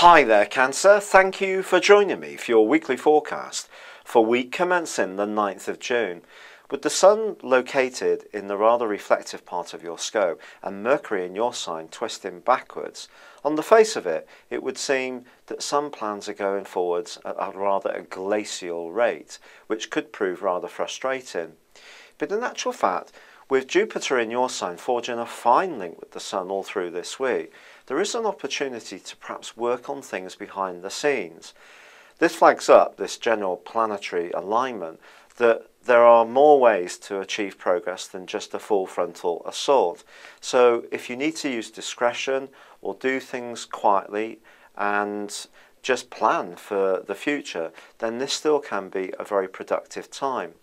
Hi there, Cancer. Thank you for joining me for your weekly forecast for week commencing the 9th of June. With the Sun located in the rather reflective part of your scope and Mercury in your sign twisting backwards, on the face of it, it would seem that some plans are going forwards at a glacial rate, which could prove rather frustrating. But in actual fact, with Jupiter in your sign forging a fine link with the Sun all through this week, there is an opportunity to perhaps work on things behind the scenes. This flags up this general planetary alignment that there are more ways to achieve progress than just a full frontal assault. So if you need to use discretion or do things quietly and just plan for the future, then this still can be a very productive time.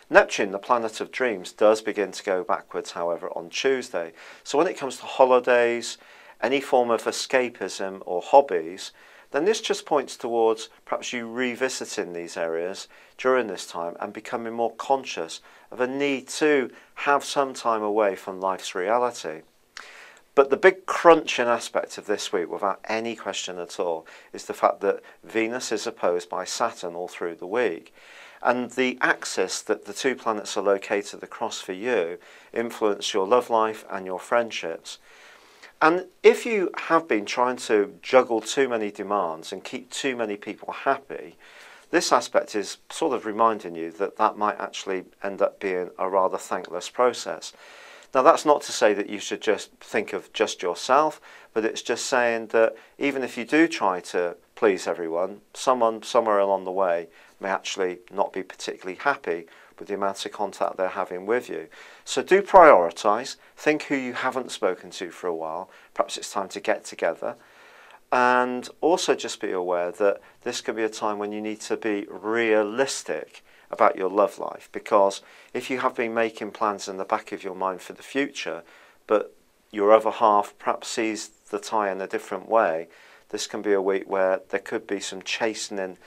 Neptune, the planet of dreams, does begin to go backwards, however, on Tuesday. So when it comes to holidays, any form of escapism or hobbies, then this just points towards perhaps you revisiting these areas during this time and becoming more conscious of a need to have some time away from life's reality. But the big crunching aspect of this week, without any question at all, is the fact that Venus is opposed by Saturn all through the week. And the axis that the two planets are located across for you influence your love life and your friendships. And if you have been trying to juggle too many demands and keep too many people happy, this aspect is sort of reminding you that that might actually end up being a rather thankless process. Now, that's not to say that you should just think of just yourself, but it's just saying that even if you do try to please everyone, someone somewhere along the way may actually not be particularly happy with the amount of contact they're having with you. So do prioritise, think who you haven't spoken to for a while, perhaps it's time to get together, and also just be aware that this could be a time when you need to be realistic about your love life, because if you have been making plans in the back of your mind for the future, but your other half perhaps sees the tie in a different way, this can be a week where there could be some chastening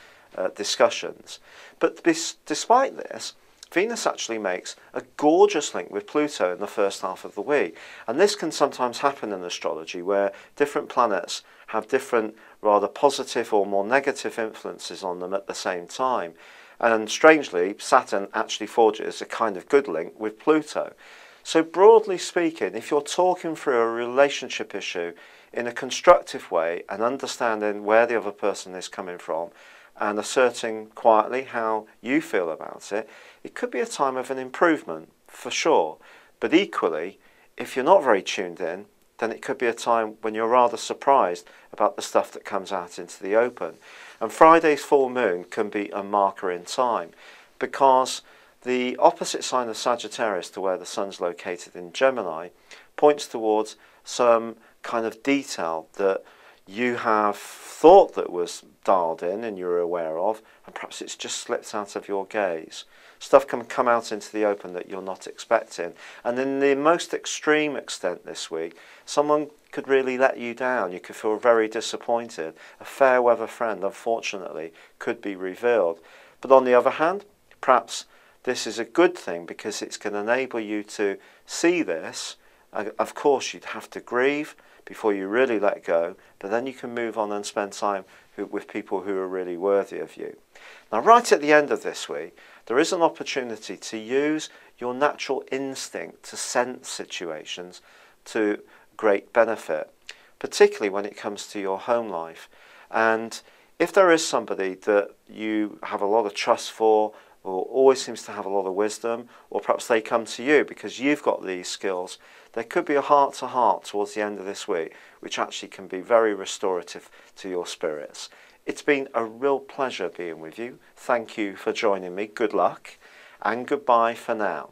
discussions. But despite this, Venus actually makes a gorgeous link with Pluto in the first half of the week. And this can sometimes happen in astrology, where different planets have different rather positive or more negative influences on them at the same time. And strangely, Saturn actually forges a kind of good link with Pluto. So broadly speaking, if you're talking through a relationship issue in a constructive way and understanding where the other person is coming from and asserting quietly how you feel about it, it could be a time of an improvement, for sure. But equally, if you're not very tuned in, then it could be a time when you're rather surprised about the stuff that comes out into the open. And Friday's full moon can be a marker in time, because the opposite sign of Sagittarius to where the Sun's located in Gemini points towards some kind of detail that you have thought that was dialed in and you're aware of, and perhaps it's just slipped out of your gaze. Stuff can come out into the open that you're not expecting. And in the most extreme extent this week, someone could really let you down. You could feel very disappointed. A fair weather friend, unfortunately, could be revealed. But on the other hand, perhaps this is a good thing, because it's going to enable you to see this. Of course, you'd have to grieve before you really let go, but then you can move on and spend time with people who are really worthy of you. Now, right at the end of this week, there is an opportunity to use your natural instinct to sense situations to great benefit, particularly when it comes to your home life. And if there is somebody that you have a lot of trust for, or always seems to have a lot of wisdom, or perhaps they come to you because you've got these skills, there could be a heart-to-heart towards the end of this week, which actually can be very restorative to your spirits. It's been a real pleasure being with you. Thank you for joining me. Good luck, and goodbye for now.